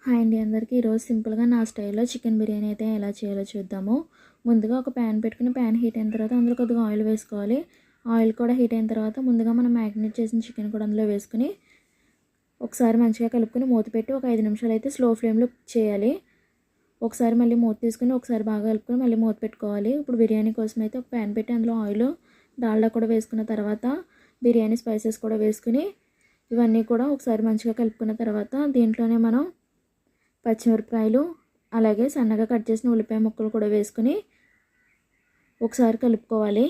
Hi అండి అందరికీ. ఈరోజు సింపుల్గా నా స్టైల్లో చికెన్ బిర్యానీ అయితే ఎలా చేయాలో చూద్దాము. ముందుగా ఒక ప్యాన్ పెట్టుకుని ప్యాన్ హీట్ అయిన తర్వాత అందులో కొద్దిగా ఆయిల్ వేసుకోవాలి. ఆయిల్ కూడా హీట్ అయిన తర్వాత ముందుగా మనం మ్యాగ్నేట్ చేసిన చికెన్ కూడా అందులో వేసుకుని ఒకసారి మంచిగా కలుపుకొని మూత పెట్టి ఒక 5 నిమిషాలు అయితే స్లో ఫ్లేమ్లో చేయాలి. ఒకసారి మళ్ళీ మూత తీసుకుని ఒకసారి బాగా కలుపుకొని మళ్ళీ మూత పెట్టుకోవాలి. ఇప్పుడు బిర్యానీ కోసం అయితే ఒక ప్యాన్ పెట్టి అందులో ఆయిల్ డాల్డా కూడా వేసుకున్న తర్వాత బిర్యానీ స్పైసెస్ కూడా వేసుకుని ఇవన్నీ కూడా ఒకసారి మంచిగా కలుపుకున్న తర్వాత దీంట్లోనే మనం పచ్చిమిరపకాయలు అలాగే సన్నగా కట్ చేసిన ఉల్లిపాయ ముక్కలు కూడా వేసుకుని ఒకసారి కలుపుకోవాలి.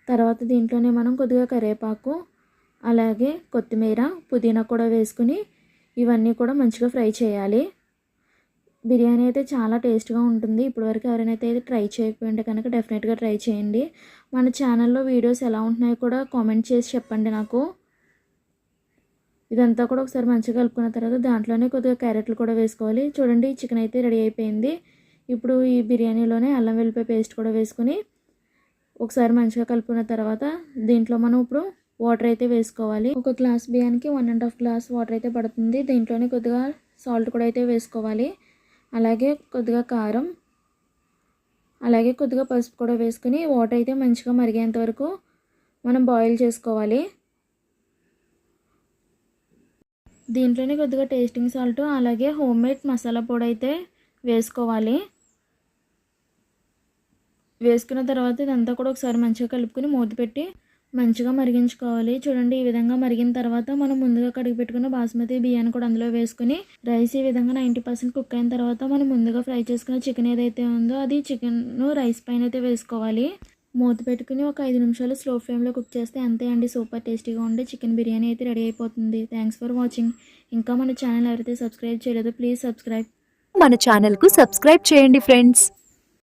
తర్వాత దీంట్లోనే మనం కొద్దిగా కరివేపాకు అలాగే కొత్తిమీర పుదీనా కూడా వేసుకుని ఇవన్నీ కూడా మంచిగా ఫ్రై చేయాలి. బిర్యానీ అయితే చాలా టేస్ట్గా ఉంటుంది. ఇప్పటివరకు ఎవరైనా అయితే ట్రై చేయకపోయింటే కనుక డెఫినెట్గా ట్రై చేయండి. మన ఛానల్లో వీడియోస్ ఎలా ఉంటున్నాయో కూడా కామెంట్ చేసి చెప్పండి నాకు. ఇదంతా కూడా ఒకసారి మంచిగా కలుపుకున్న తర్వాత దాంట్లోనే కొద్దిగా క్యారెట్లు కూడా వేసుకోవాలి. చూడండి చికెన్ అయితే రెడీ అయిపోయింది. ఇప్పుడు ఈ బిర్యానీలోనే అల్లం వెల్లిపాయ పేస్ట్ కూడా వేసుకుని ఒకసారి మంచిగా కలుపుకున్న తర్వాత దీంట్లో మనం ఇప్పుడు వాటర్ అయితే వేసుకోవాలి. ఒక గ్లాస్ బియ్యానికి 1.5 గ్లాస్ వాటర్ అయితే పడుతుంది. దీంట్లోనే కొద్దిగా సాల్ట్ కూడా అయితే వేసుకోవాలి. అలాగే కొద్దిగా కారం అలాగే కొద్దిగా పసుపు కూడా వేసుకుని వాటర్ అయితే మంచిగా మరిగేంత వరకు మనం బాయిల్ చేసుకోవాలి. దీంట్లోనే కొద్దిగా టేస్టింగ్ సాల్ట్ అలాగే హోమ్మేడ్ మసాలా పొడి అయితే వేసుకోవాలి. వేసుకున్న తర్వాత ఇదంతా కూడా ఒకసారి మంచిగా కలుపుకొని మూత పెట్టి మంచిగా మరిగించుకోవాలి. చూడండి ఈ విధంగా మరిగిన తర్వాత మనం ముందుగా కడిగి పెట్టుకున్న బాస్మతి బియ్యాన్ని కూడా అందులో వేసుకుని రైస్ ఈ విధంగా 90% కుక్ అయిన తర్వాత మనం ముందుగా ఫ్రై చేసుకున్న చికెన్ ఏదైతే ఉందో అది చికెన్ రైస్ పైన అయితే వేసుకోవాలి. మూత పెట్టుకుని ఒక 5 నిమిషాలు స్లో ఫ్లేమ్లో కుక్ చేస్తే అంతే అండి, సూపర్ టేస్టీగా ఉండే చికెన్ బిర్యానీ అయితే రెడీ అయిపోతుంది. Thanks for watching. ఇంకా మన ఛానల్ ఎవరైతే సబ్స్క్రైబ్ చేయలేదో ప్లీజ్ సబ్స్క్రైబ్. మన ఛానల్కు సబ్స్క్రైబ్ చేయండి ఫ్రెండ్స్.